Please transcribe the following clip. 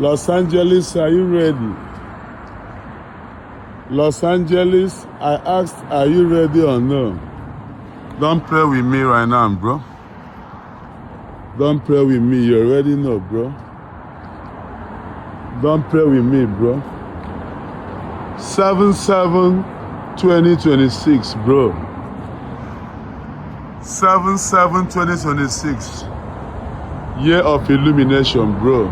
Los Angeles, are you ready? Los Angeles, I asked, are you ready or no? Don't pray with me right now, bro. Don't pray with me. You already know, bro. Don't pray with me, bro. 7/7/2026, bro. 7/7/2026. Year of illumination, bro.